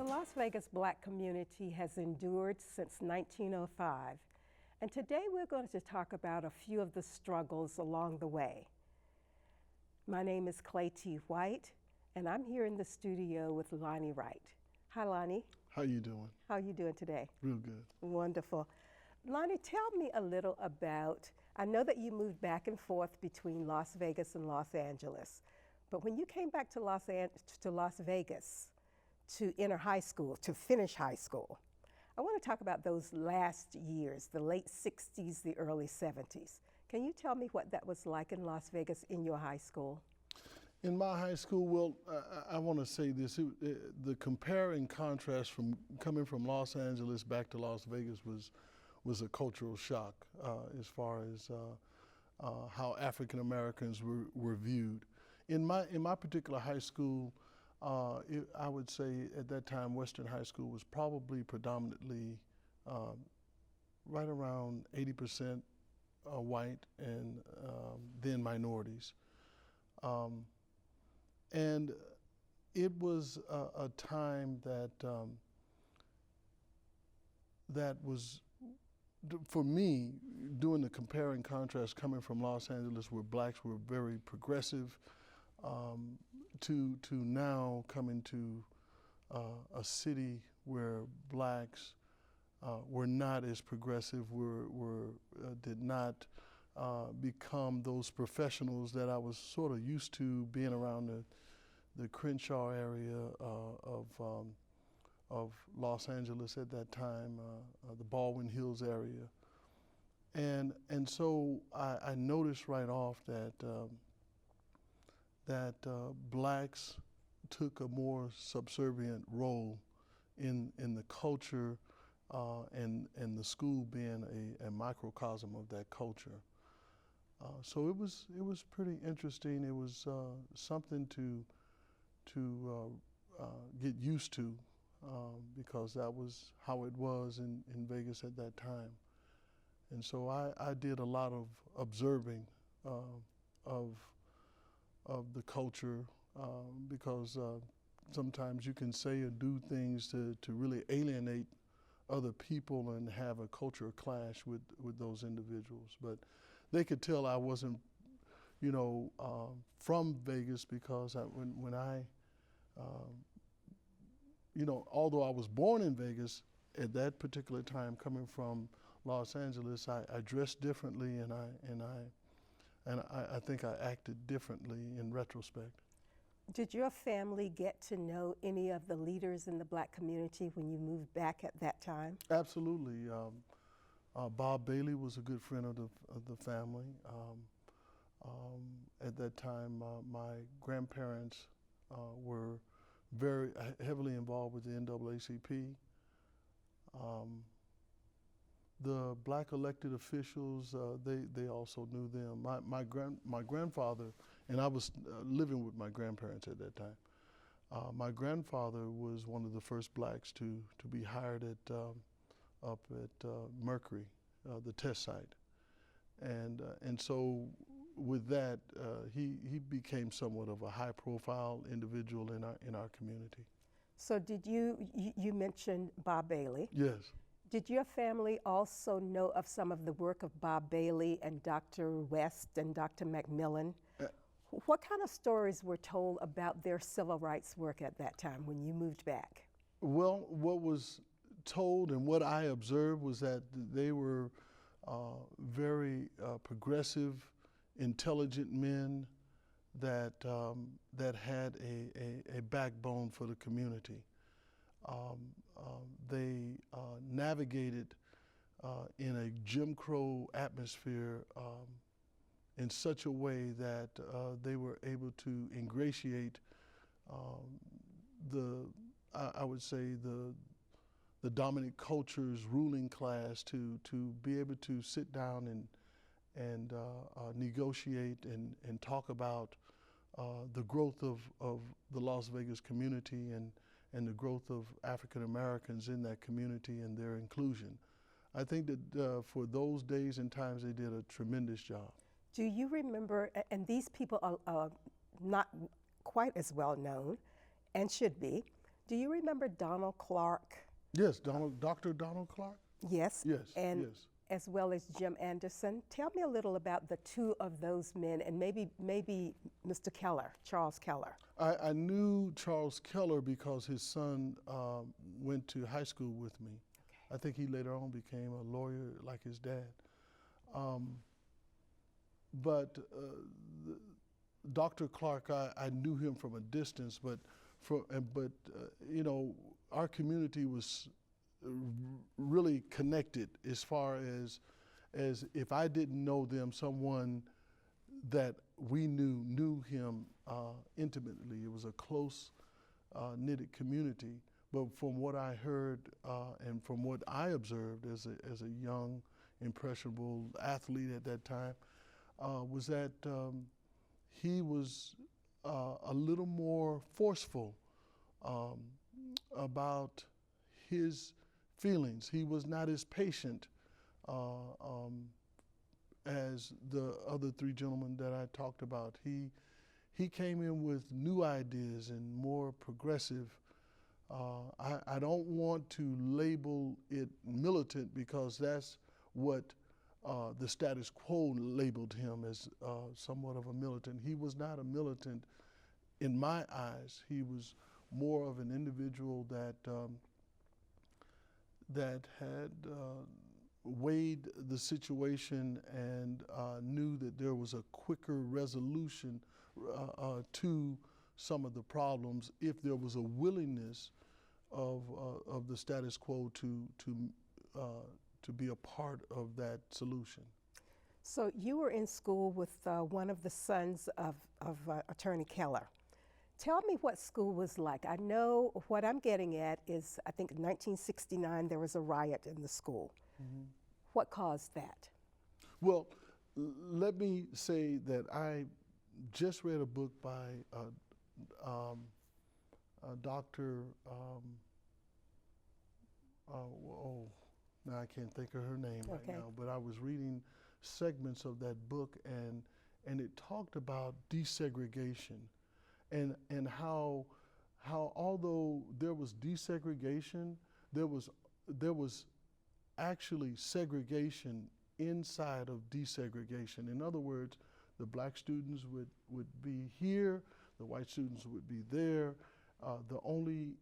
The Las Vegas Black community has endured since 1905, and today we're going to talk about a few of the struggles along the way. My name is Claytee Wright, and I'm here in the studio with Lonnie Wright. Hi, Lonnie. How you doing? How are you doing today? Real good. Wonderful. Lonnie, tell me a little about, I know that you moved back and forth between Las Vegas and Los Angeles, but when you came back to Las Vegas to enter high school, to finish high school, I want to talk about those last years, the late 60s, the early 70s. Can you tell me what that was like in Las Vegas in your high school? In my high school, well, I want to say this, the compare and contrast from coming from Los Angeles back to Las Vegas was a cultural shock as far as how African Americans were viewed. In my particular high school, I would say at that time Western High School was probably predominantly right around 80% white and then minorities. And it was a time that that was, for me, doing the compare and contrast coming from Los Angeles where blacks were very progressive to now coming to a city where blacks were not as progressive, did not become those professionals that I was sort of used to being around the Crenshaw area of Los Angeles at that time, the Baldwin Hills area. And so I noticed right off that blacks took a more subservient role in the culture and the school being a microcosm of that culture. So it was pretty interesting. It was something to get used to because that was how it was in Vegas at that time. And so I did a lot of observing of the culture because sometimes you can say or do things to really alienate other people and have a culture clash with those individuals. But they could tell I wasn't, from Vegas because when I although I was born in Vegas, at that particular time coming from Los Angeles, I dressed differently and I think I acted differently in retrospect. Did your family get to know any of the leaders in the black community when you moved back at that time? Absolutely. Bob Bailey was a good friend of the family. At that time, my grandparents were very heavily involved with the NAACP. The black elected officials, they also knew them. My grandfather, and I was living with my grandparents at that time. My grandfather was one of the first blacks to be hired up at Mercury, the test site, and so with that, he became somewhat of a high-profile individual in our community. So did you mentioned Bob Bailey? Yes. Did your family also know of some of the work of Bob Bailey and Dr. West and Dr. Macmillan? What kind of stories were told about their civil rights work at that time when you moved back? Well, what was told and what I observed was that they were very progressive, intelligent men that had a backbone for the community. They navigated in a Jim Crow atmosphere in such a way that they were able to ingratiate I would say the dominant culture's ruling class to be able to sit down and negotiate and talk about the growth of the Las Vegas community and the growth of African Americans in that community and their inclusion. I think that for those days and times they did a tremendous job. Do you remember, and these people are not quite as well known and should be, Do you remember Donald Clark? Yes, Dr. Donald Clark? Yes. Yes, And yes. as well as Jim Anderson. Tell me a little about the two of those men, and maybe Mr. Keller, Charles Keller. I knew Charles Keller because his son went to high school with me. Okay. I think he later on became a lawyer like his dad. But Dr. Clark, I knew him from a distance, but you know, our community was really connected as far as if I didn't know them, someone that we knew him intimately. It was a close knitted community. But from what I heard and from what I observed as a young, impressionable athlete at that time, was that he was a little more forceful about his feelings. He was not as patient as the other three gentlemen that I talked about. He came in with new ideas and more progressive. I don't want to label it militant because that's what the status quo labeled him as, somewhat of a militant. He was not a militant in my eyes. He was more of an individual that had weighed the situation and knew that there was a quicker resolution to some of the problems if there was a willingness of the status quo to be a part of that solution. So you were in school with one of the sons of Attorney Keller. Tell me what school was like. I know what I'm getting at is, I think in 1969 there was a riot in the school. Mm-hmm. What caused that? Well, let me say that I just read a book by Dr. Now I can't think of her name right now, but I was reading segments of that book, and it talked about desegregation and how although there was desegregation, there was actually segregation inside of desegregation. In other words, the black students would be here, the white students would be there. The only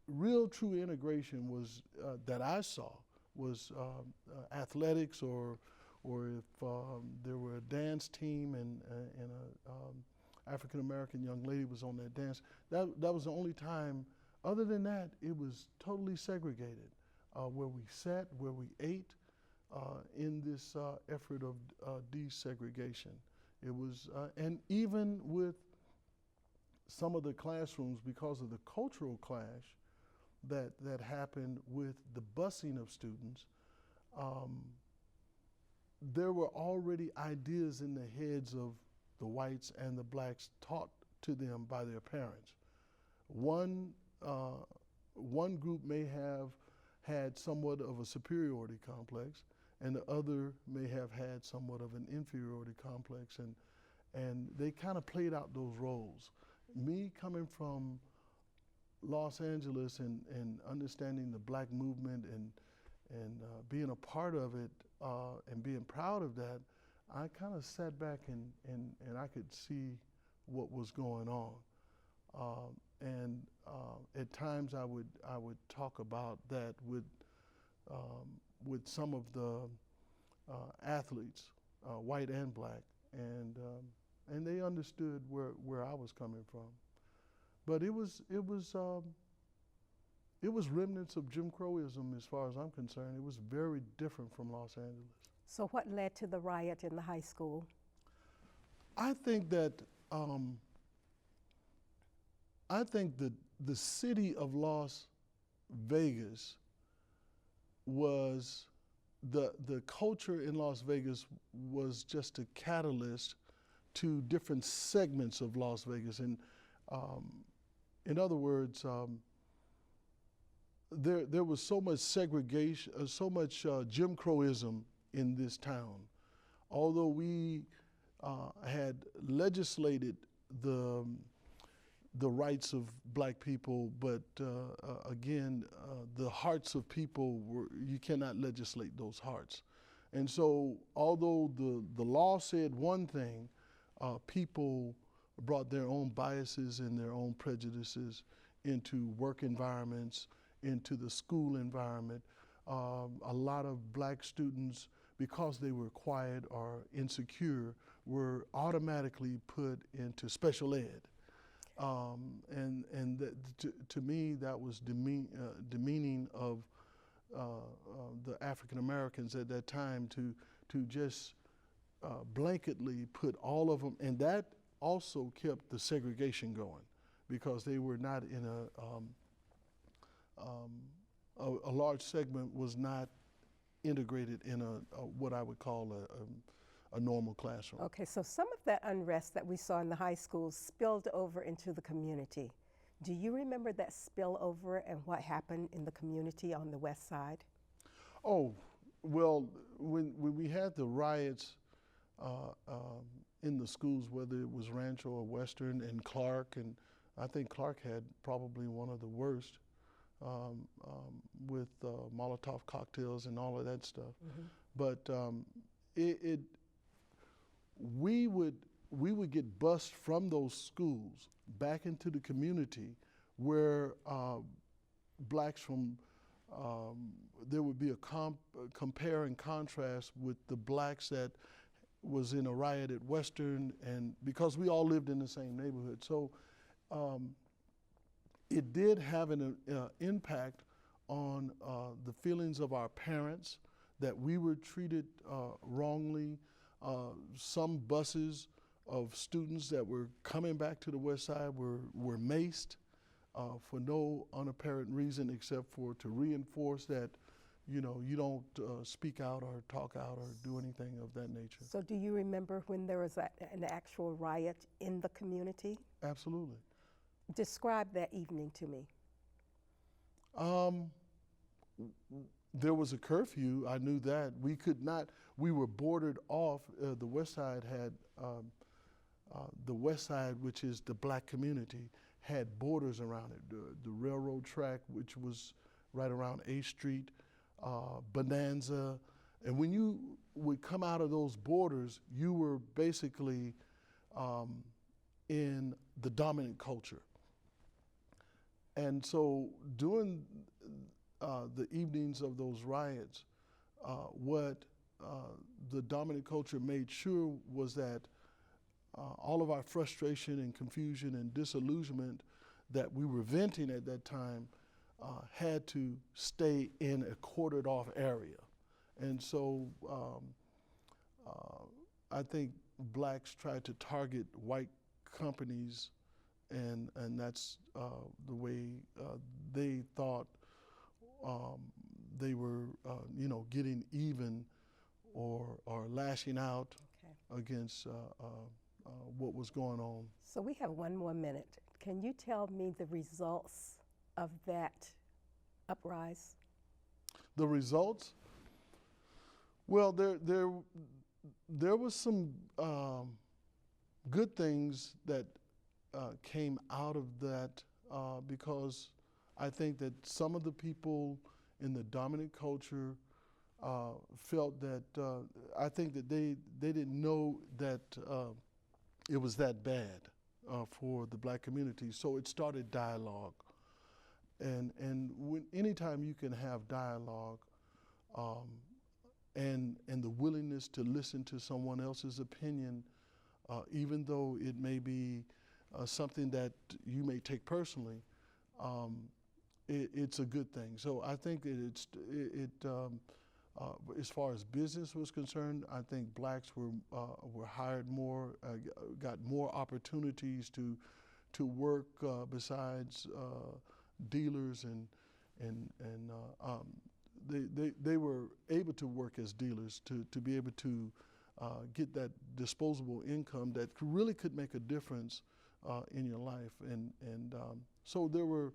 real true integration was that I saw was athletics, or if there were a dance team and a African American young lady was on that dance. That was the only time. Other than that, it was totally segregated. Where we sat, where we ate, in this effort of desegregation. It was, and even with some of the classrooms, because of the cultural clash that happened with the busing of students, there were already ideas in the heads of the whites and the blacks taught to them by their parents. One group may have had somewhat of a superiority complex, and the other may have had somewhat of an inferiority complex, and they kind of played out those roles. Me coming from Los Angeles and understanding the black movement and being a part of it and being proud of that, I kind of sat back and I could see what was going on. At times I would talk about that with some of the athletes, white and black, and they understood where I was coming from. But it was remnants of Jim Crowism as far as I'm concerned. It was very different from Los Angeles. So what led to the riot in the high school? I think that the city of Las Vegas was, the culture in Las Vegas was just a catalyst to different segments of Las Vegas. And in other words, there was so much segregation, so much Jim Crowism in this town. Although we had legislated the the rights of black people, but again, the hearts of people you cannot legislate those hearts. And so although the law said one thing, people brought their own biases and their own prejudices into work environments, into the school environment. A lot of black students, because they were quiet or insecure, were automatically put into special ed. And to me, that was demeaning of the African Americans at that time to just blanketly put all of them, and that also kept the segregation going because they were not in a large segment was not integrated in what I would call a normal classroom. Okay, so some of that unrest that we saw in the high schools spilled over into the community. Do you remember that spillover and what happened in the community on the west side? Oh, well, when we had the riots in the schools, whether it was Rancho or Western and Clark, and I think Clark had probably one of the worst with Molotov cocktails and all of that stuff. Mm-hmm. But we would get bused from those schools back into the community where blacks from, there would be a compare and contrast with the blacks that was in a riot at Western, and because we all lived in the same neighborhood. So it did have an impact on the feelings of our parents that we were treated wrongly. Some buses of students that were coming back to the west side were maced for no unapparent reason except for to reinforce that, you know, you don't speak out or talk out or do anything of that nature. So do you remember when there was an actual riot in the community? Absolutely. Describe that evening to me. There was a curfew, I knew that. We could not, we were bordered off. The west side had, the west side, which is the black community, had borders around it. The railroad track, which was right around 8th Street, Bonanza. And when you would come out of those borders, you were basically in the dominant culture. And so during the evenings of those riots, what the dominant culture made sure was that all of our frustration and confusion and disillusionment that we were venting at that time had to stay in a cordoned off area. And so I think blacks tried to target white companies, and that's the way they thought they were, you know, getting even or lashing out against what was going on. So we have one more minute. Can you tell me the results of that uprise? The results? Well, there was some good things that came out of that because I think that some of the people in the dominant culture felt that, I think that they didn't know that it was that bad for the black community. So it started dialogue. And anytime you can have dialogue and the willingness to listen to someone else's opinion, even though it may be something that you may take personally, it's a good thing. So I think that as far as business was concerned, I think blacks were hired more, got more opportunities to work besides dealers, and they were able to work as dealers to be able to get that disposable income that really could make a difference in your life. And so there were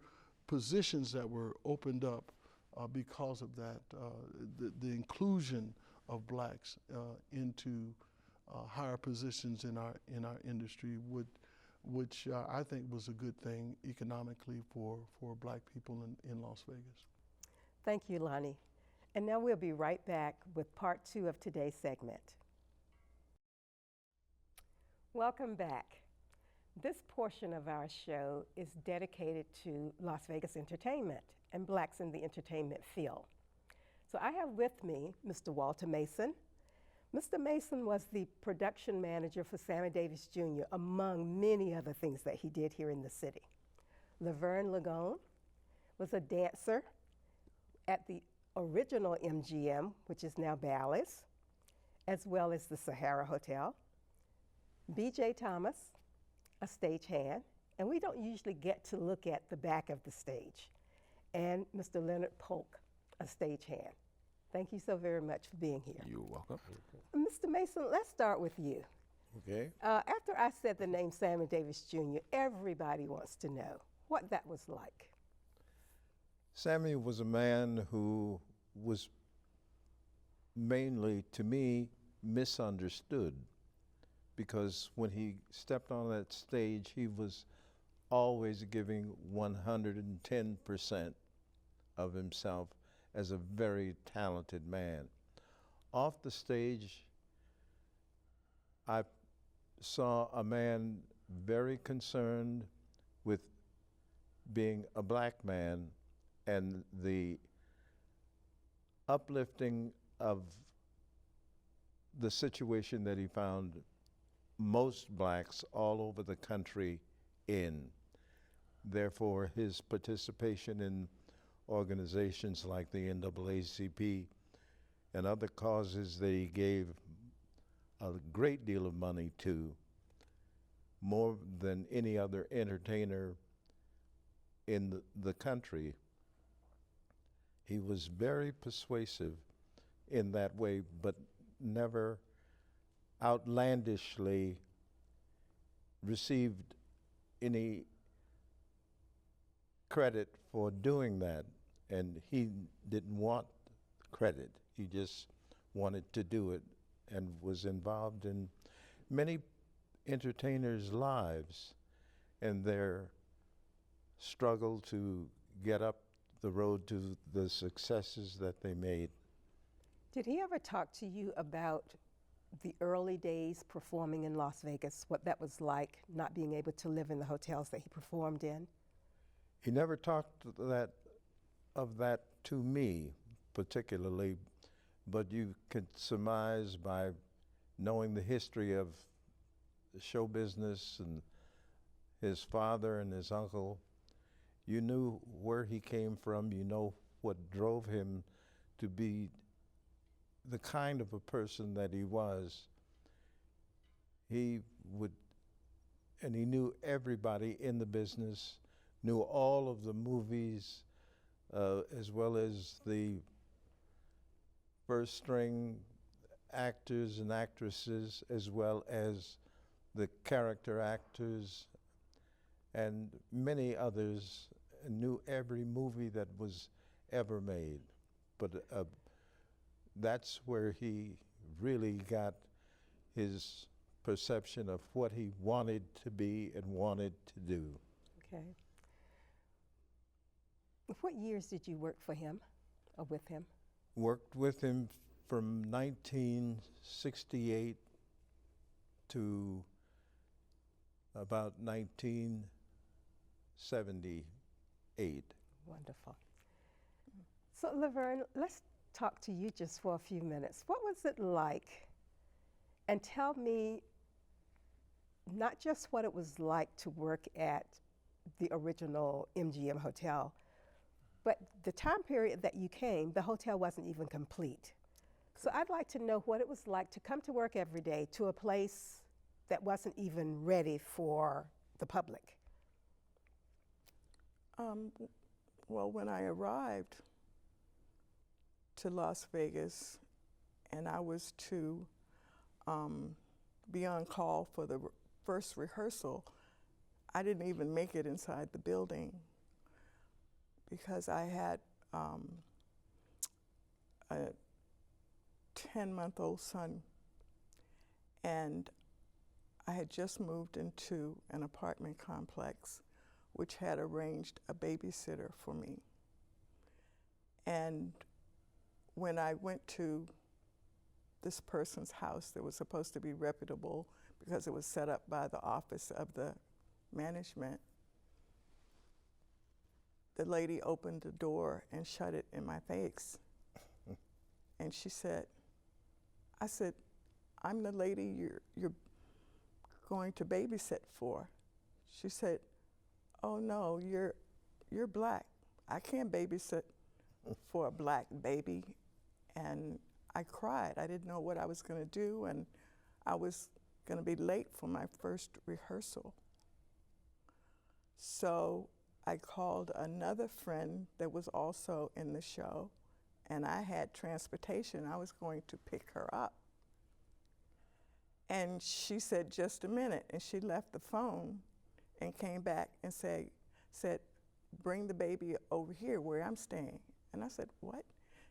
positions that were opened up because of that, the inclusion of blacks into higher positions in our industry which I think was a good thing economically for black people in Las Vegas. Thank you, Lonnie. And now we'll be right back with part 2 of today's segment. Welcome back. This portion of our show is dedicated to Las Vegas entertainment and blacks in the entertainment field. So I have with me Mr. Walter Mason. Mr. Mason was the production manager for Sammy Davis Jr., among many other things that he did here in the city. LaVerne Ligon was a dancer at the original MGM, which is now Bally's, as well as the Sahara Hotel. B.J. Thomas, a stagehand, and we don't usually get to look at the back of the stage. And Mr. Leonard Polk, a stagehand. Thank you so very much for being here. You're welcome. Mr. Mason, let's start with you. Okay. After I said the name Sammy Davis Jr., everybody wants to know what that was like. Sammy was a man who was mainly, to me, misunderstood, because when he stepped on that stage, he was always giving 110% of himself as a very talented man. Off the stage, I saw a man very concerned with being a black man and the uplifting of the situation that he found most blacks all over the country in. Therefore, his participation in organizations like the NAACP and other causes that he gave a great deal of money to, more than any other entertainer in the country. He was very persuasive in that way, but never outlandishly received any credit for doing that. And he didn't want credit. He just wanted to do it and was involved in many entertainers' lives and their struggle to get up the road to the successes that they made. Did he ever talk to you about the early days performing in Las Vegas, what that was like, not being able to live in the hotels that he performed in? He never talked of that to me particularly, but you could surmise by knowing the history of the show business and his father and his uncle. You knew where he came from, you know what drove him to be the kind of a person that he was. He would, and he knew everybody in the business, knew all of the movies, as well as the first string actors and actresses, as well as the character actors and many others, and knew every movie that was ever made. But that's where he really got his perception of what he wanted to be and wanted to do. Okay. What years did you work for him or with him? Worked with him from 1968 to about 1978. Wonderful. So LaVerne, let's talk to you just for a few minutes. What was it like? And tell me not just what it was like to work at the original MGM Hotel, but the time period that you came, the hotel wasn't even complete. So I'd like to know what it was like to come to work every day to a place that wasn't even ready for the public. Well, when I arrived to Las Vegas and I was to be on call for the first rehearsal, I didn't even make it inside the building because I had a 10-month-old son, and I had just moved into an apartment complex which had arranged a babysitter for me. And when I went to this person's house that was supposed to be reputable because it was set up by the office of the management, the lady opened the door and shut it in my face. And she said, I said, I'm the lady you're going to babysit for. She said, oh no, you're black. I can't babysit for a black baby. And I cried. I didn't know what I was going to do, and I was going to be late for my first rehearsal. So I called another friend that was also in the show, and I had transportation. I was going to pick her up. And she said, just a minute, and she left the phone and came back and said, bring the baby over here where I'm staying. And I said, what?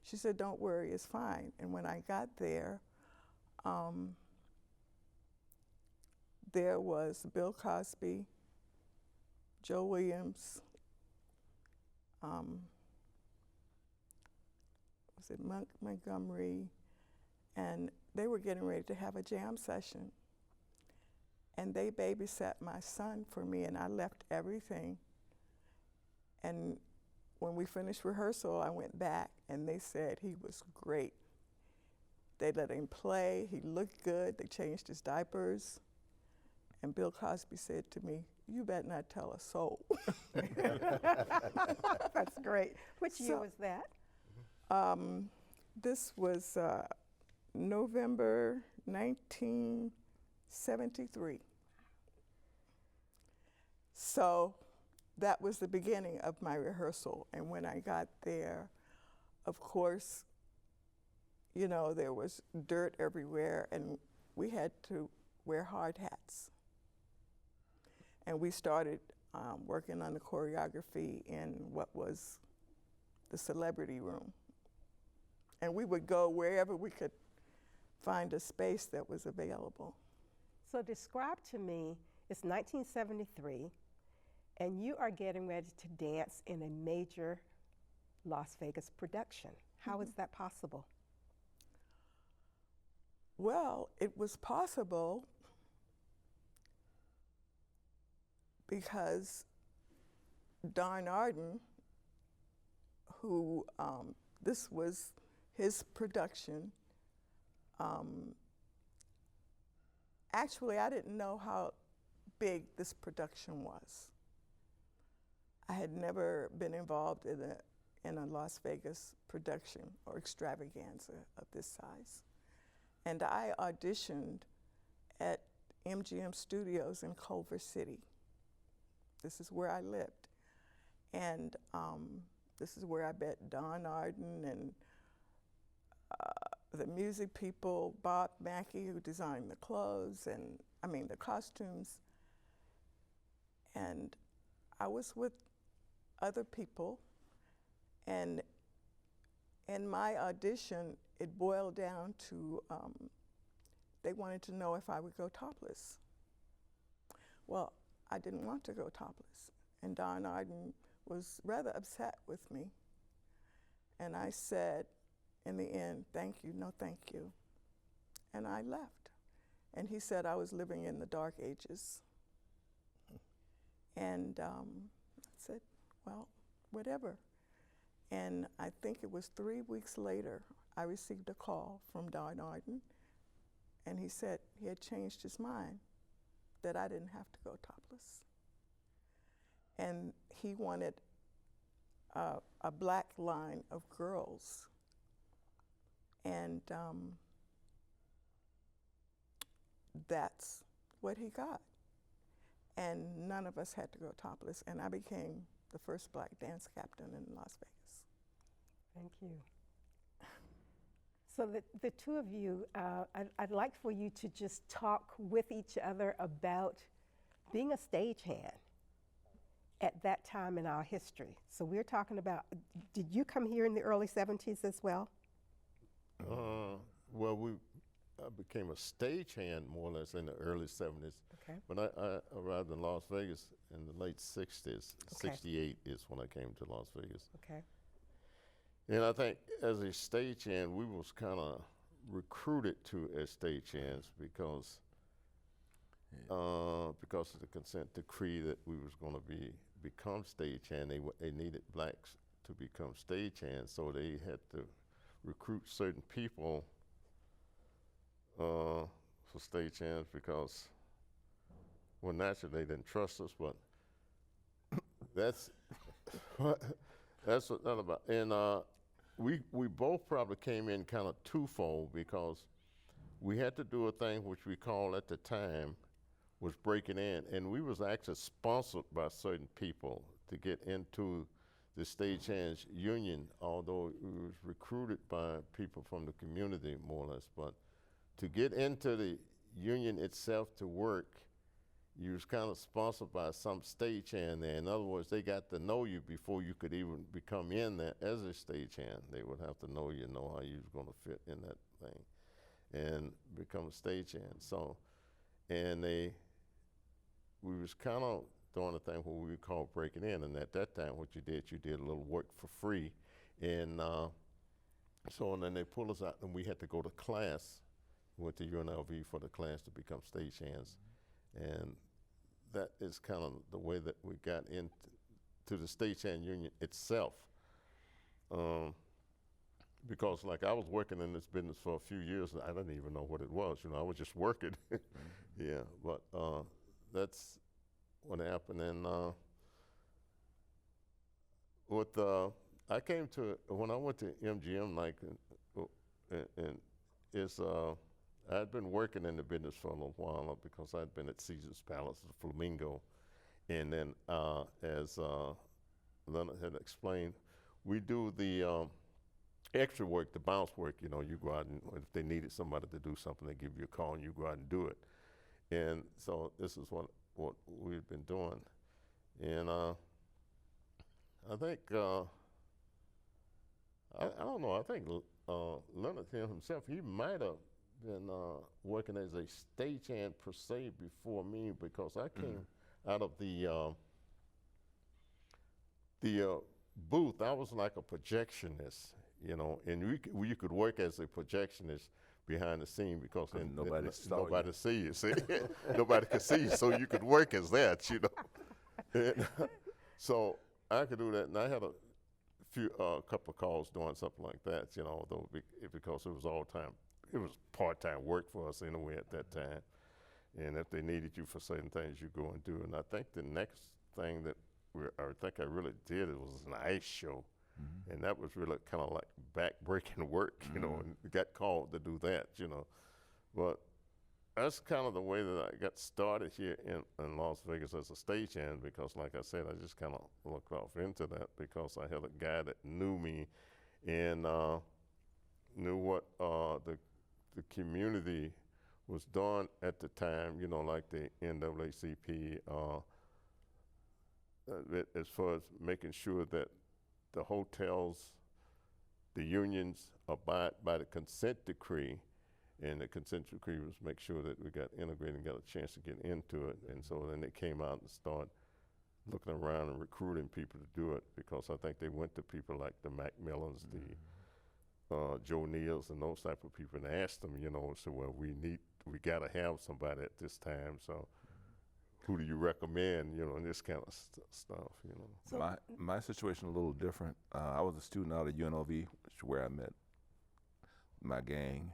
She said, don't worry, it's fine. And when I got there, there was Bill Cosby, Joe Williams, was it Montgomery, and they were getting ready to have a jam session. And they babysat my son for me, and I left everything. And when we finished rehearsal, I went back, and they said he was great. They let him play, he looked good, they changed his diapers. And Bill Cosby said to me, you better not tell a soul. That's great. Which year was that? This was November 1973. So that was the beginning of my rehearsal. And when I got there, of course, you know, there was dirt everywhere, and we had to wear hard hats. And we started working on the choreography in what was the celebrity room. And we would go wherever we could find a space that was available. So describe to me, it's 1973, and you are getting ready to dance in a major Las Vegas production. How is that possible? Well, it was possible because Don Arden, who this was his production, actually I didn't know how big this production was. I had never been involved in a Las Vegas production or extravaganza of this size. And I auditioned at MGM Studios in Culver City. This is where I lived. And this is where I met Don Arden and the music people, Bob Mackey, who designed the clothes and, the costumes. And I was with other people, and in my audition, it boiled down to, they wanted to know if I would go topless. Well, I didn't want to go topless, and Don Arden was rather upset with me. And I said, in the end, thank you, no thank you. And I left. And he said I was living in the dark ages. And I said, well, whatever. And I think it was 3 weeks later, I received a call from Don Arden, and he said he had changed his mind, that I didn't have to go topless. And he wanted a black line of girls. And that's what he got. And none of us had to go topless, and I became the first black dance captain in Las Vegas. Thank you. So the two of you, I'd like for you to just talk with each other about being a stagehand at that time in our history. So we're talking about, did you come here in the early 70s as well? Well, we I became a stagehand more or less in the early 70s. Okay. But I arrived in Las Vegas in the late 60s. Okay. 68 is when I came to Las Vegas. Okay. And I think as a stagehand, we was kind of recruited to as stagehands because of the consent decree that we was going to become stagehand. They needed blacks to become stagehands, so they had to recruit certain people for stagehands because, well, naturally they didn't trust us, but that's what that's about. And we both probably came in kind of twofold because we had to do a thing which we called at the time was breaking in, and we was actually sponsored by certain people to get into the stagehands union, although it was recruited by people from the community more or less. But to get into the union itself to work, you was kind of sponsored by some stagehand there. In other words, they got to know you before you could even become in there as a stagehand. They would have to know you, know how you was going to fit in that thing and become a stagehand. So, and we was kind of doing a thing what we call breaking in, and at that time what you did a little work for free. And and then they pulled us out and we had to go to class, went to UNLV for the class to become stagehands. And that is kind of the way that we got into the stagehand union itself. Because like I was working in this business for a few years, and I didn't even know what it was, I was just working. Yeah, but that's what happened. And I came to, when I went to MGM, like, and it's, I'd been working in the business for a little while because I'd been at Caesar's Palace, the Flamingo. And then as Leonard had explained, we do the extra work, the bounce work. You go out and if they needed somebody to do something, they give you a call and you go out and do it. And so this is what we've been doing. And I think, I don't know, I think Leonard himself, he might have been working as a stagehand per se before me, because I came out of the booth. I was like a projectionist, and you could work as a projectionist behind the scene because then nobody see you. See, nobody could see you, so you could work as that, And, so I could do that, and I had a couple of calls doing something like that, though because it was it was part-time work for us anyway at that time. And if they needed you for certain things, you go and do. And I think the next thing that I really did, it was an ice show. Mm-hmm. And that was really kind of like back-breaking work, and got called to do that, But that's kind of the way that I got started here in Las Vegas as a stagehand, because like I said, I just kind of looked off into that because I had a guy that knew me and knew what the community was doing at the time, like the NAACP, as far as making sure that the hotels, the unions abide by the consent decree, and the consent decree was make sure that we got integrated and got a chance to get into it. And so then they came out and started looking around and recruiting people to do it, because I think they went to people like the Macmillans, the Joe Neals, and those type of people, and asked them, so well, we got to have somebody at this time, so who do you recommend, and this kind of stuff, So my situation a little different. I was a student out at UNLV, which is where I met my gang,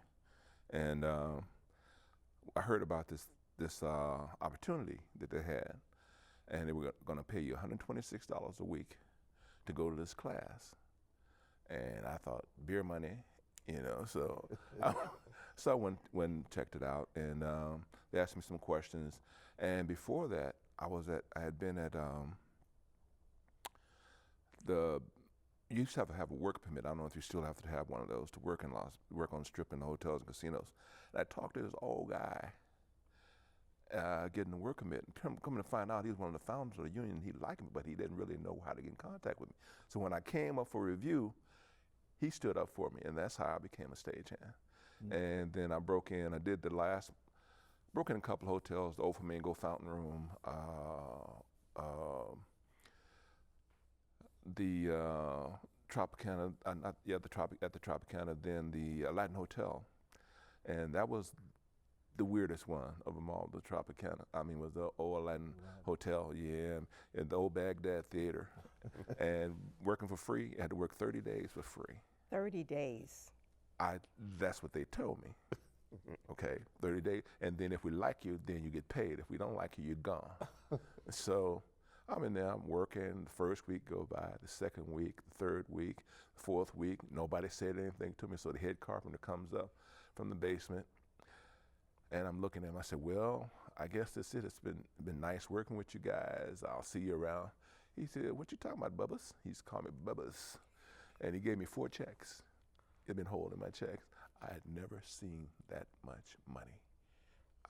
and I heard about this opportunity that they had, and they were going to pay you $126 a week to go to this class. And I thought, beer money, so so I went and checked it out, and they asked me some questions. And before that, I had been at you used to have a work permit. I don't know if you still have to have one of those to work on the strip in the hotels and casinos. And I talked to this old guy getting a work permit, and coming to find out he was one of the founders of the union. He liked me, but he didn't really know how to get in contact with me. So when I came up for review, he stood up for me, and that's how I became a stagehand. And then I broke in. I did broke in a couple of hotels, the Old Flamingo Fountain Room, the Tropicana, at the Tropicana, then the Latin Hotel. And that was the weirdest one of them all, the Tropicana. I mean, was the old Latin Hotel, yeah, and the old Baghdad Theater. And working for free, I had to work 30 days for free. 30 days. That's what they told me. Okay, 30 days, and then if we like you, then you get paid. If we don't like you, you're gone. So I'm in there, I'm working. The first week go by, the second week, the third week, the fourth week, nobody said anything to me. So the head carpenter comes up from the basement, and I'm looking at him. I said, well, I guess that's it. It's been nice working with you guys. I'll see you around. He said, what you talking about, Bubbas? He's called me Bubbas. And he gave me 4 checks. He'd been holding my checks. I had never seen that much money.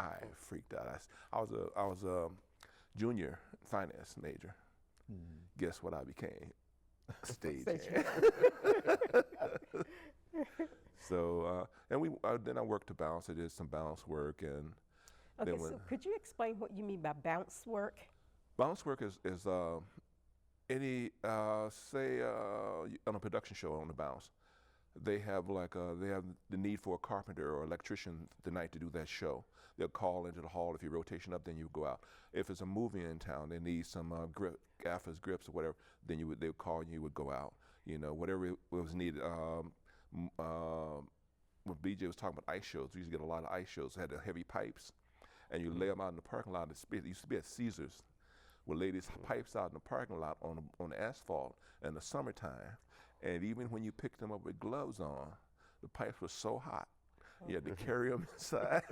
I freaked out. I was a junior finance major. Guess what I became? Stage hand. So and then I worked to bounce. I did some bounce work, and Okay, then so could you explain what you mean by bounce work? bounce work is any say on a production show on the bounce. They have the need for a carpenter or electrician tonight to do that show. They'll call into the hall. If your rotation up, then you go out. If it's a movie in town, they need some gaffers, grips, or whatever. Then they would call you. You would go out. You know, whatever was needed. When BJ was talking about ice shows, we used to get a lot of ice shows. They had the heavy pipes, and you lay them out in the parking lot. It used to be at Caesars. We'll lay these pipes out in the parking lot on the asphalt in the summertime. And even when you picked them up with gloves on, the pipes were so hot, you had to carry them inside.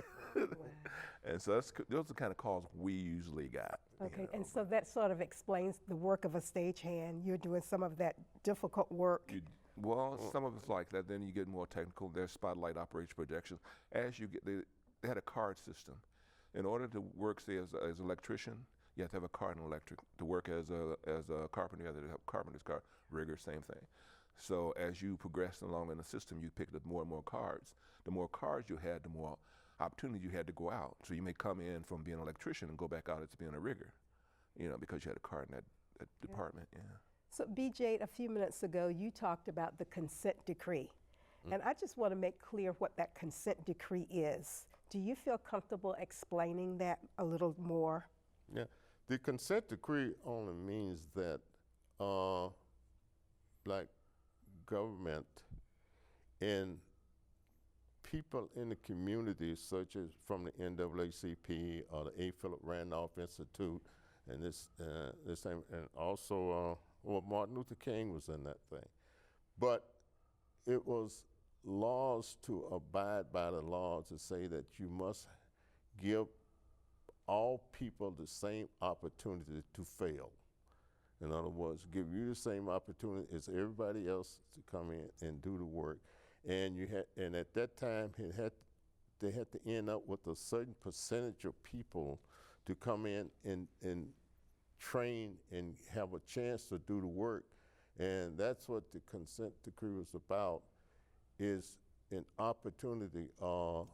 And so those are the kind of calls we usually got. Okay, and so that sort of explains the work of a stagehand. You're doing some of that difficult work. Some of it's like that. Then you get more technical. There's spotlight operation projections. As you get, they had a card system. In order to work, say, as an electrician, you have to have a card in electric. To work as a carpenter, you have to have a carpenter's card. Rigger, same thing. So as you progressed along in the system, you picked up more and more cards. The more cards you had, the more opportunity you had to go out. So you may come in from being an electrician and go back out as being a rigger, because you had a card in that department. Yeah. So BJ, a few minutes ago, you talked about the consent decree. And I just want to make clear what that consent decree is. Do you feel comfortable explaining that a little more? Yeah, the consent decree only means that, like government and people in the community, such as from the NAACP or the A. Philip Randolph Institute, and this thing, and also, Martin Luther King was in that thing. But it was laws to abide by the laws to say that you must give all people the same opportunity to fail. In other words, give you the same opportunity as everybody else to come in and do the work. And and at that time, they had to end up with a certain percentage of people to come in and train and have a chance to do the work. And that's what the consent decree was about, is an opportunity or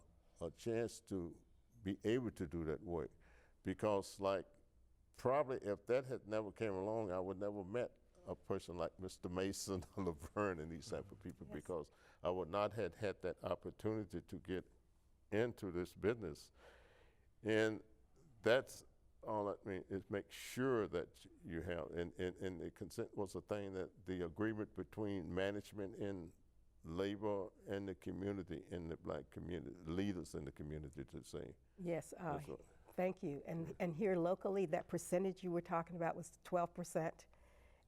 a chance to be able to do that work. Because probably if that had never came along, I would never met a person like Mr. Mason or LaVerne and these type of people, because I would not have had that opportunity to get into this business. And that's all I mean, is make sure that you have, and the consent was a thing that the agreement between management and labor and the community, and the black community, leaders in the community to say. Yes, thank you. And here locally, that percentage you were talking about was 12%,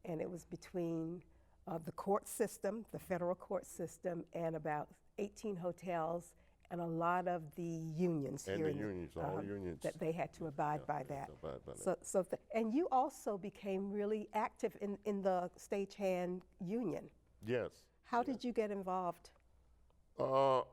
and it was between the court system, the federal court system, and about 18 hotels, and a lot of the unions And here the in unions, all unions. that they had to abide by that. Abide by that. And you also became really active in the stagehand union. Yes. How did you get involved? Well,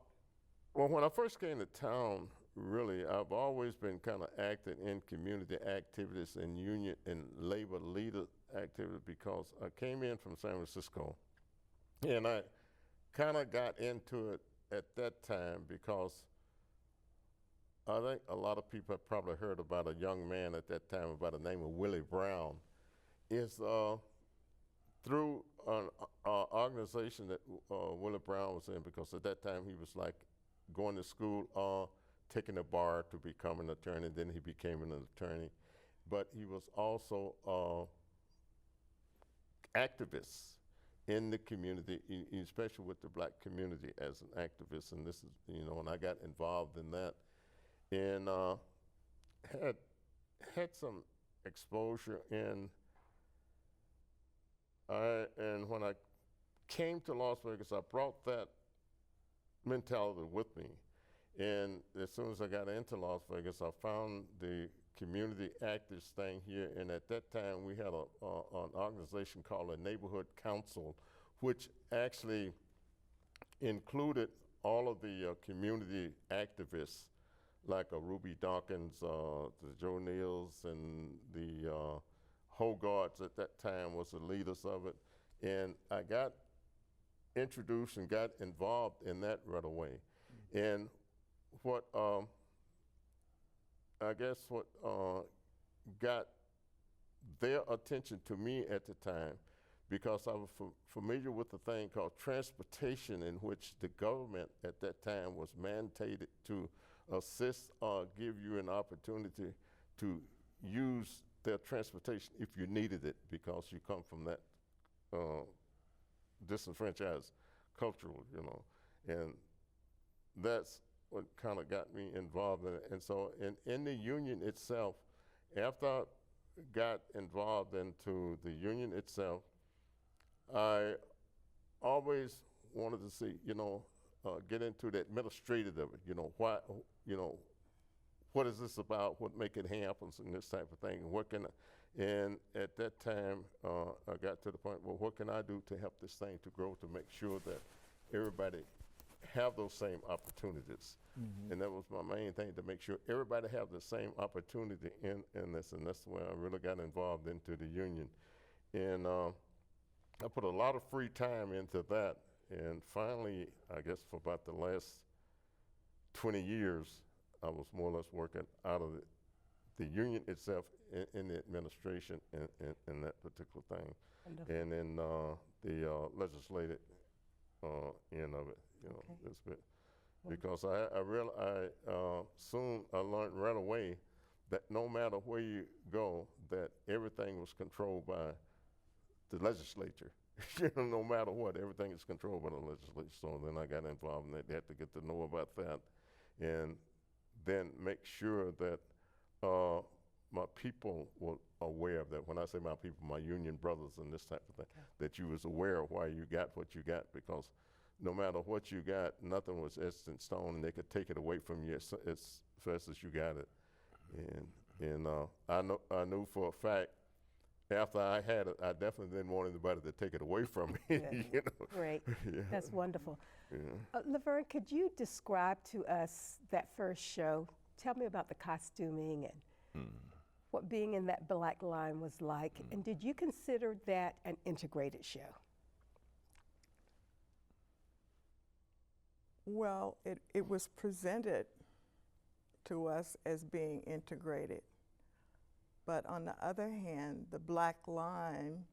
when I first came to town, really, I've always been kind of active in community activities and union and labor leader activities, because I came in from San Francisco, and I kind of got into it at that time because I think a lot of people have probably heard about a young man at that time by the name of Willie Brown. Is through an organization that Willie Brown was in, because at that time he was like going to school, taking a bar to become an attorney, then he became an attorney. But he was also activist in the community, especially with the black community as an activist. And this is, and I got involved in that. And had some exposure in, and when I came to Las Vegas, I brought that mentality with me. And as soon as I got into Las Vegas, I found the community actors thing here. And at that time, we had an organization called a Neighborhood Council, which actually included all of the community activists, like Ruby Dawkins, the Joe Neals, and the Hogarths at that time was the leaders of it. And I got introduced and got involved in that right away. And what I guess what got their attention to me at the time, because I was familiar with the thing called transportation, in which the government at that time was mandated to assist or give you an opportunity to use their transportation if you needed it, because you come from that disenfranchised cultural, and that's what kind of got me involved in it. And so in the union itself, after I got involved into the union itself, I always wanted to see, get into the administrative of it. Why, what is this about? What make it happen, and this type of thing? And what can and at that time, I got to the point, well, what can I do to help this thing to grow, to make sure that everybody have those same opportunities? Mm-hmm. And that was my main thing, to make sure everybody have the same opportunity in this. And that's where I really got involved into the union. And I put a lot of free time into that. And finally, I guess for about the last 20 years, I was more or less working out of the union itself in the administration in that particular thing. Wonderful. And then the legislative end of it, this bit. Because soon I learned right away that no matter where you go, that everything was controlled by the legislature. No matter what, everything is controlled by the legislature. So then I got involved in that. They had to get to know about that, and then make sure that my people were aware of that. When I say my people, my union brothers and this type of thing, that you was aware of why you got what you got, because no matter what you got, nothing was etched in stone, and they could take it away from you as fast as you got it. And I knew for a fact, after I had it, I definitely didn't want anybody to take it away from me. Yeah. Great. Yeah. That's wonderful. Yeah. LaVerne, could you describe to us that first show? Tell me about the costuming and what being in that black line was like. And did you consider that an integrated show? Well, it was presented to us as being integrated. But on the other hand, the black line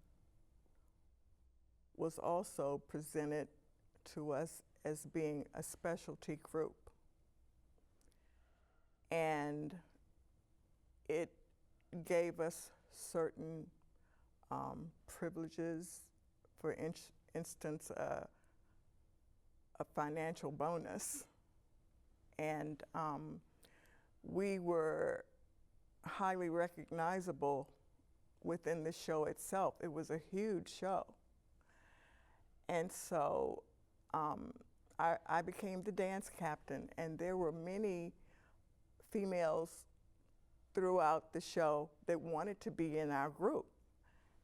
was also presented to us as being a specialty group. And it gave us certain privileges, for instance, a financial bonus. And we were highly recognizable within the show itself. It was a huge show. And so I became the dance captain, and there were many females throughout the show that wanted to be in our group.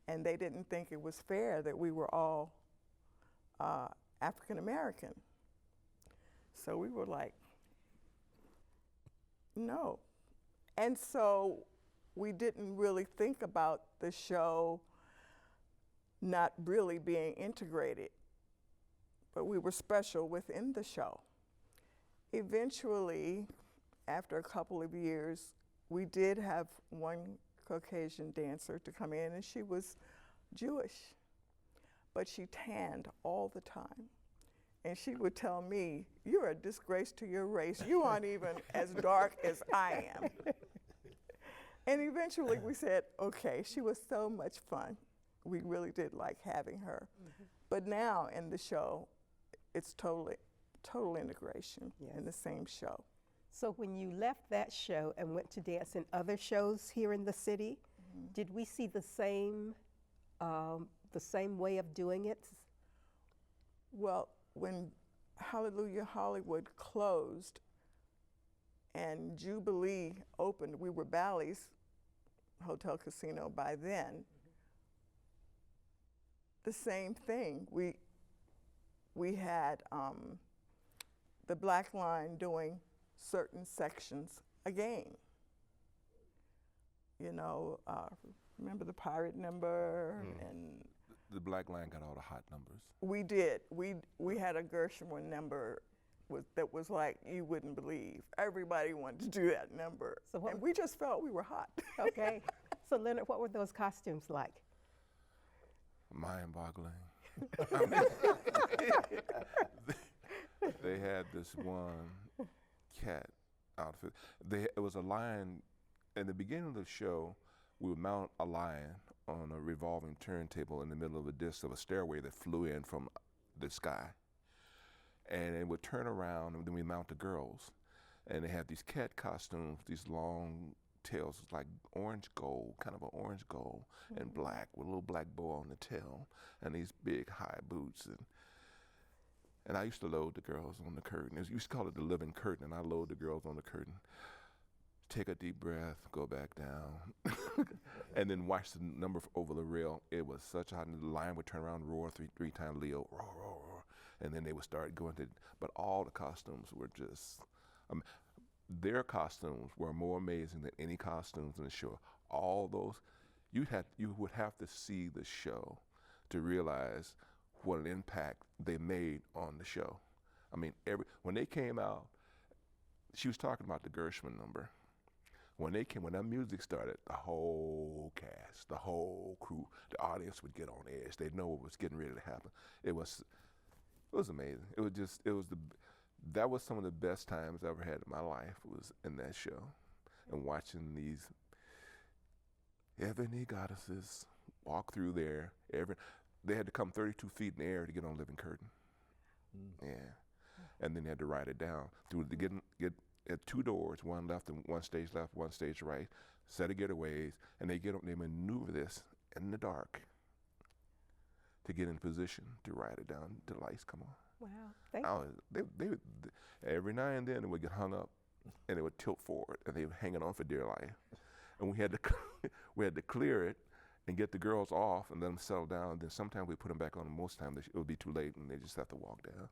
And they didn't think it was fair that we were all African American. So we were like, no. And so we didn't really think about the show not really being integrated, but we were special within the show. Eventually, after a couple of years, we did have one Caucasian dancer to come in, and she was Jewish, but she tanned all the time. And she would tell me, "You're a disgrace to your race. You aren't even as dark as I am." And eventually we said, okay, she was so much fun. We really did like having her. But now in the show, it's total integration in the same show. So when you left that show and went to dance in other shows here in the city, did we see the same way of doing it? Well, when Hallelujah Hollywood closed and Jubilee opened, we were Bally's Hotel Casino by then. The same thing. We had the Black Line doing certain sections again. You know, remember the pirate number and The Black Line got all the hot numbers. we did. We had a Gershwin number that was like you wouldn't believe. Everybody wanted to do that number, So what- and we just felt we were hot. Okay. So Leonard, what were those costumes like? Mind-boggling. I mean, they had this one cat outfit. It was a lion. In the beginning of the show, we would mount a lion on a revolving turntable in the middle of a disc of a stairway that flew in from the sky. And it would turn around, and then we mount the girls. And they had these cat costumes, these long tails, like orange gold, kind of an orange gold, and black, with a little black bow on the tail, and these big high boots. And I used to load the girls on the curtain. We used to call it the living curtain, and I load the girls on the curtain. Take a deep breath, go back down, and then watch the number over the rail. It was such a hot, the lion would turn around, roar three times, Leo, roar, roar, roar, and then they would start going to, but all the costumes were just, their costumes were more amazing than any costumes in the show. All those, you would have to see the show to realize what an impact they made on the show. I mean, when they came out, she was talking about the Gershwin number. When that music started, the whole cast, the whole crew, the audience would get on edge. They'd know what was getting ready to happen. It was amazing. That was some of the best times I ever had in my life, was in that show, and watching these ebony goddesses walk through there. They had to come 32 feet in the air to get on Living Curtain. Yeah, and then they had to ride it down to get at two doors, one left and one stage left, one stage right, set of getaways, and they maneuver this in the dark to get in position to ride it down till the lights come on. Wow, thank you. They every now and then it would get hung up, and it would tilt forward, and they were hanging on for dear life, and we had to clear it and get the girls off and let them settle down. And then sometimes we put them back on. And most times it would be too late, and they just have to walk down.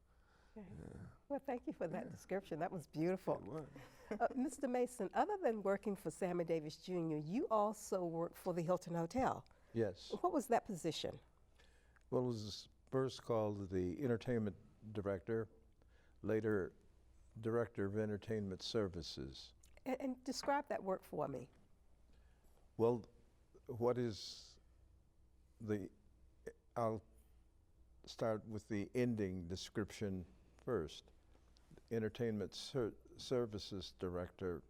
Okay. Yeah. Well, thank you for that description. That was beautiful. It was. Mr. Mason, other than working for Sammy Davis Jr., you also worked for the Hilton Hotel. Yes. What was that position? Well, it was first called the entertainment director, later director of entertainment services. And describe that work for me. Well, I'll start with the ending description first. Entertainment services director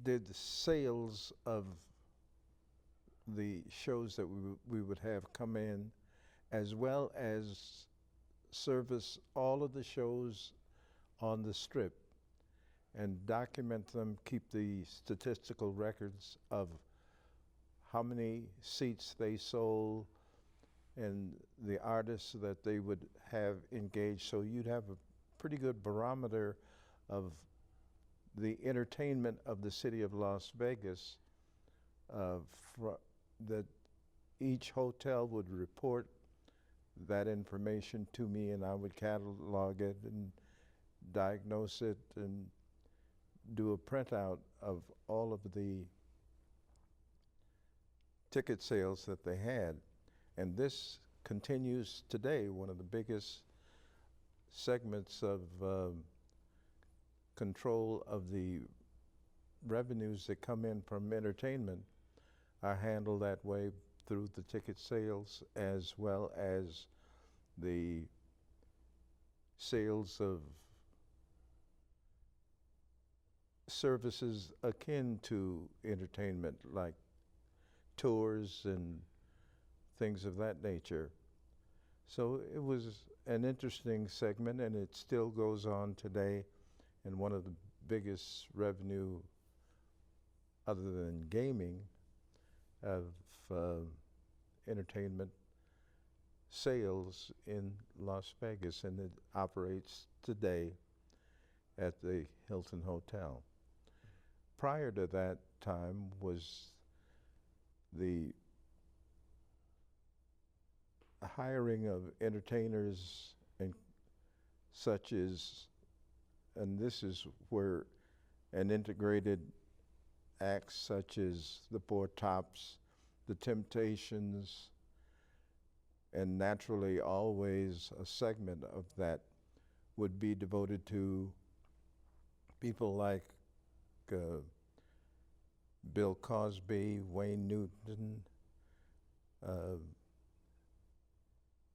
did the sales of the shows that we would have come in, as well as service all of the shows on the Strip and document them, keep the statistical records of how many seats they sold and the artists that they would have engaged. So you'd have a pretty good barometer of the entertainment of the city of Las Vegas, that each hotel would report that information to me, and I would catalog it and diagnose it and do a printout of all of the ticket sales that they had. And this continues today. One of the biggest segments of control of the revenues that come in from entertainment are handled that way through the ticket sales as well as the sales of services akin to entertainment, like tours and things of that nature. So it was an interesting segment, and it still goes on today, and one of the biggest revenue, other than gaming, of entertainment sales in Las Vegas, and it operates today at the Hilton Hotel. Prior to that time was the hiring of entertainers and such as, and this is where an integrated acts such as the Four Tops, the Temptations, and naturally always a segment of that would be devoted to people like Bill Cosby, Wayne Newton,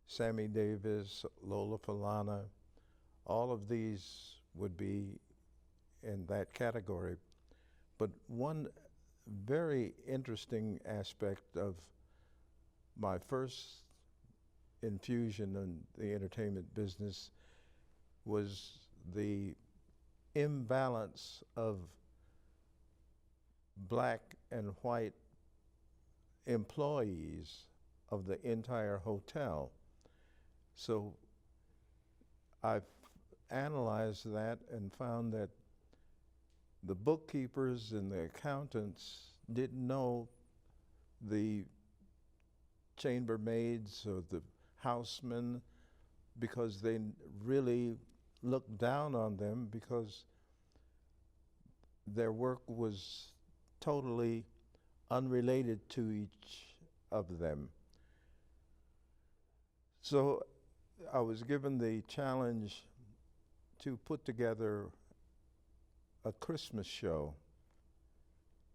Sammy Davis, Lola Falana. All of these would be in that category. But one very interesting aspect of my first infusion in the entertainment business was the imbalance of black and white employees of the entire hotel. So I've analyzed that and found that the bookkeepers and the accountants didn't know the chambermaids or the housemen because they really looked down on them because their work was totally unrelated to each of them. So I was given the challenge to put together a Christmas show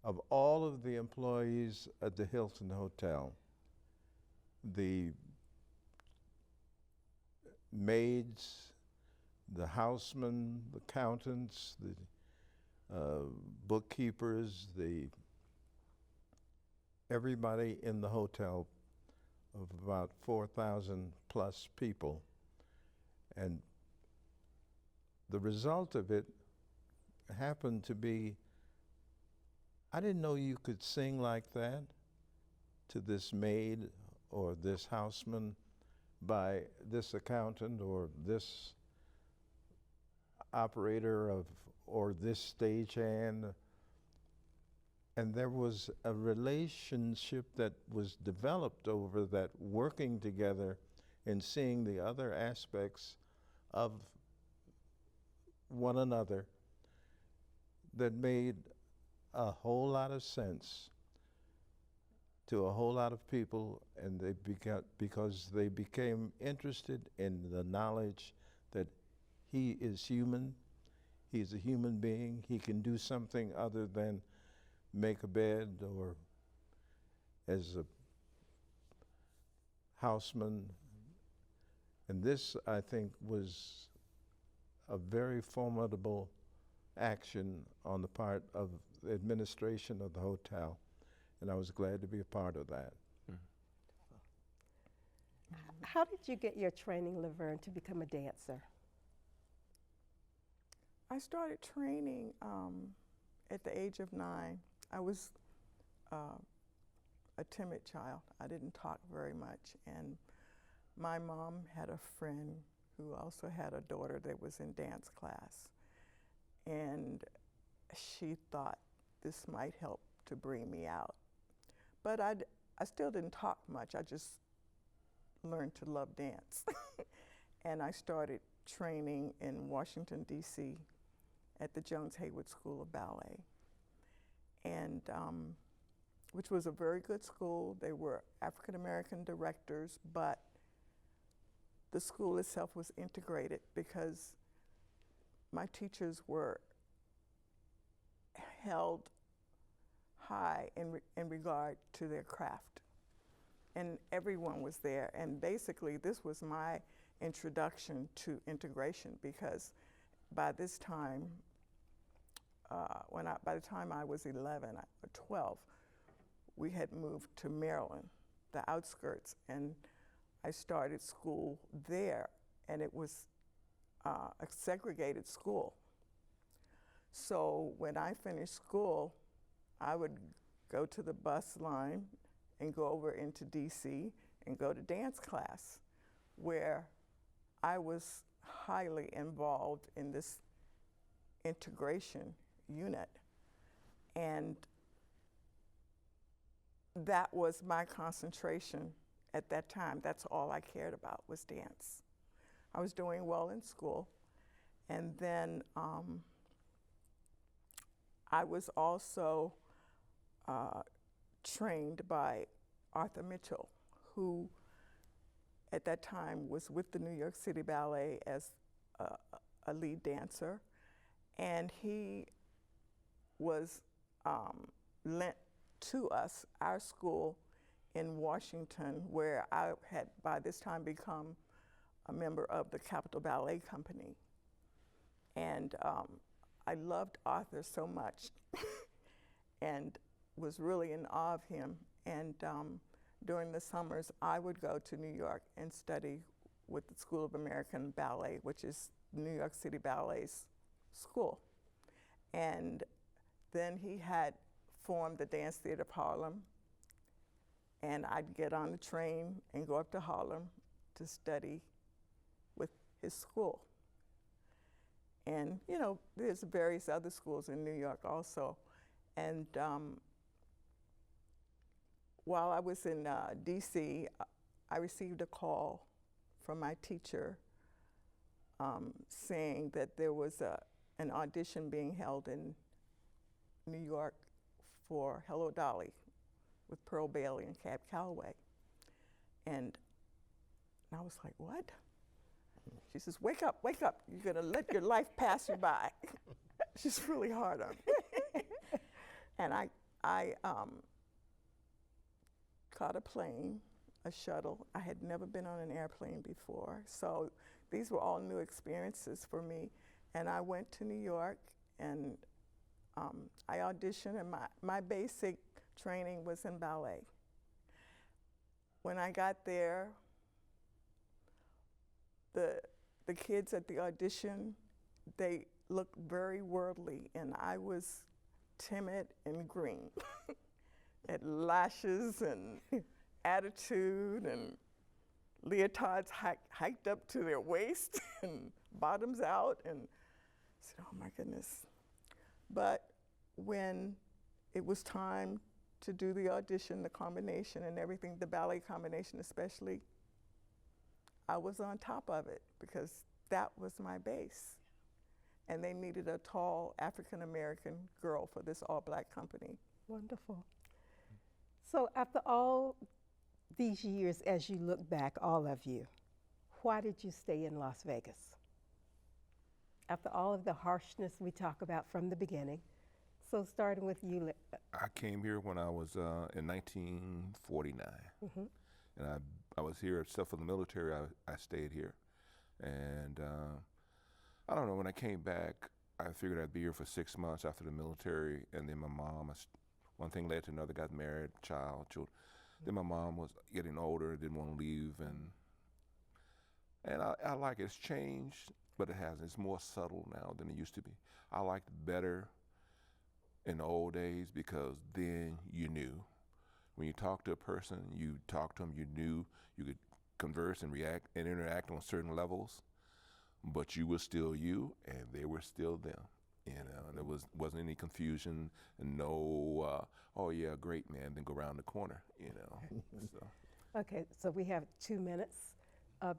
of all of the employees at the Hilton Hotel. The maids, the housemen, the accountants, the bookkeepers, everybody in the hotel of about 4,000 plus people. And the result of it happened to be, I didn't know you could sing like that to this maid or this houseman by this accountant or this operator of, or this stagehand. And there was a relationship that was developed over that, working together and seeing the other aspects of one another, that made a whole lot of sense to a whole lot of people, and because they became interested in the knowledge that he is human, he's a human being, he can do something other than make a bed or as a houseman. And this, I think, was a very formidable action on the part of the administration of the hotel, and I was glad to be a part of that. How did you get your training, LaVerne, to become a dancer? I started training at the age of 9. I was a timid child. I didn't talk very much, and my mom had a friend who also had a daughter that was in dance class, and she thought this might help to bring me out. But I still didn't talk much. I just learned to love dance. And I started training in Washington, D.C. at the Jones Haywood School of Ballet, and which was a very good school. They were African-American directors, but the school itself was integrated because my teachers were held high in regard to their craft. And everyone was there. And basically, this was my introduction to integration because by this time, by the time I was 11 or 12, we had moved to Maryland, the outskirts, and I started school there, and it was a segregated school. So when I finished school, I would go to the bus line and go over into DC and go to dance class, where I was highly involved in this integration unit. And that was my concentration at that time. That's all I cared about was dance. I was doing well in school. And then I was also trained by Arthur Mitchell, who at that time was with the New York City Ballet as a lead dancer. And he was lent to us, our school in Washington, where I had by this time become a member of the Capitol Ballet Company. And I loved Arthur so much and was really in awe of him. And during the summers, I would go to New York and study with the School of American Ballet, which is New York City Ballet's school. And then he had formed the Dance Theater of Harlem, and I'd get on the train and go up to Harlem to study with his school. And you know, there's various other schools in New York also. And while I was in DC, I received a call from my teacher saying that there was an audition being held in New York for Hello Dolly with Pearl Bailey and Cab Calloway. And I was like, what? She says, wake up, you're gonna let your life pass you by. She's really hard on me. And I caught a plane, a shuttle. I had never been on an airplane before, so these were all new experiences for me. And I went to New York, and I auditioned, and my basic training was in ballet. When I got there, the kids at the audition, they looked very worldly, and I was timid and green. Had lashes and attitude and leotards hiked up to their waist and bottoms out, and I said, oh my goodness. But when it was time to do the audition, the combination and everything, the ballet combination especially, I was on top of it because that was my base. And they needed a tall African-American girl for this all-black company. Wonderful. So after all these years, as you look back, all of you, why did you stay in Las Vegas? After all of the harshness we talk about from the beginning. So starting with you. I came here when I was in 1949. Mm-hmm. And I was here, except for the military, I stayed here. And I don't know, when I came back, I figured I'd be here for 6 months after the military, and then my mom, one thing led to another, got married, children. Mm-hmm. Then my mom was getting older, didn't want to leave, and I like it. It's changed, but it hasn't. It's more subtle now than it used to be. I liked it better in the old days because then you knew. When you talk to a person, you talk to them, you knew you could converse and react and interact on certain levels, but you were still you and they were still them. You know, and there wasn't any confusion and no, oh yeah, great man, then go around the corner, you know. So. Okay, so we have 2 minutes.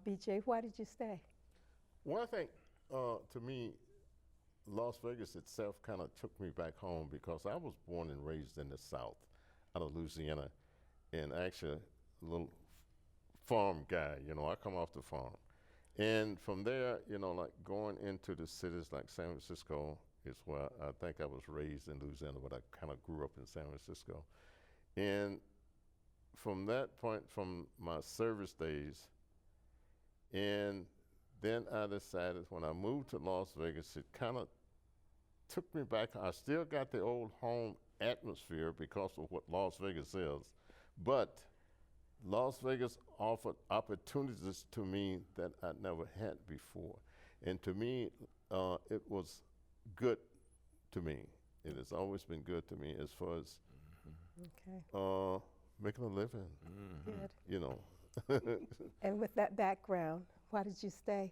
BJ, why did you stay? Well, I think, to me, Las Vegas itself kind of took me back home because I was born and raised in the South, out of Louisiana, and actually a little farm guy, you know, I come off the farm. And from there, you know, like going into the cities like San Francisco is where I think I was raised in Louisiana, but I kind of grew up in San Francisco. And from that point, from my service days, and then I decided when I moved to Las Vegas, it kind of took me back. I still got the old home atmosphere because of what Las Vegas is, but Las Vegas offered opportunities to me that I never had before. And to me, it was good to me. It has always been good to me as far as Okay, making a living, good. you know. And with that background, why did you stay?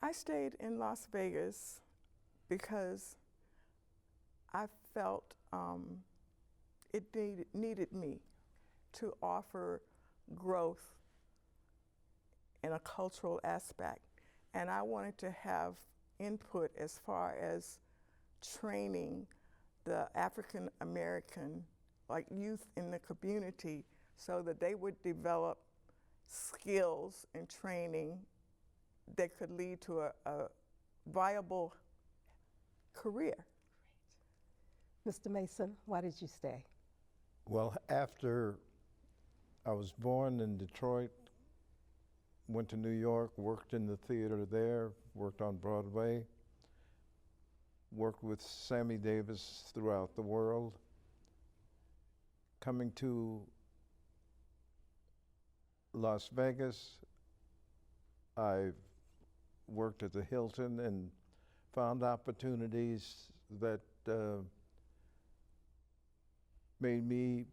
I stayed in Las Vegas because I felt it needed me to offer growth in a cultural aspect. And I wanted to have input as far as training the African American, like youth in the community, so that they would develop skills and training that could lead to a viable career. Mr. Mason, why did you stay? Well, after I was born in Detroit, went to New York, worked in the theater there, worked on Broadway, worked with Sammy Davis throughout the world. Coming to Las Vegas, I worked at the Hilton and found opportunities that made me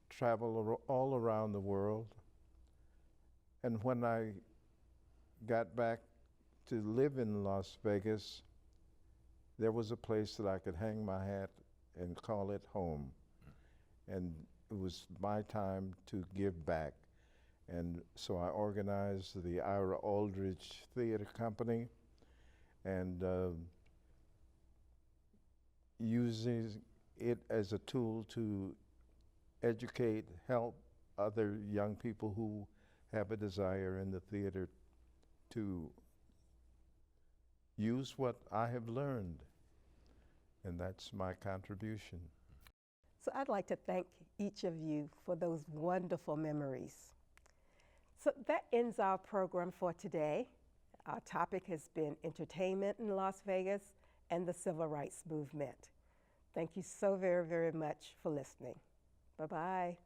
travel all around the world. And when I got back to live in Las Vegas, there was a place that I could hang my hat and call it home. And it was my time to give back. And so I organized the Ira Aldridge Theater Company, and using it as a tool to educate, help other young people who have a desire in the theater to use what I have learned. And that's my contribution. So I'd like to thank each of you for those wonderful memories. So that ends our program for today. Our topic has been entertainment in Las Vegas and the civil rights movement. Thank you so very, very much for listening. Bye-bye.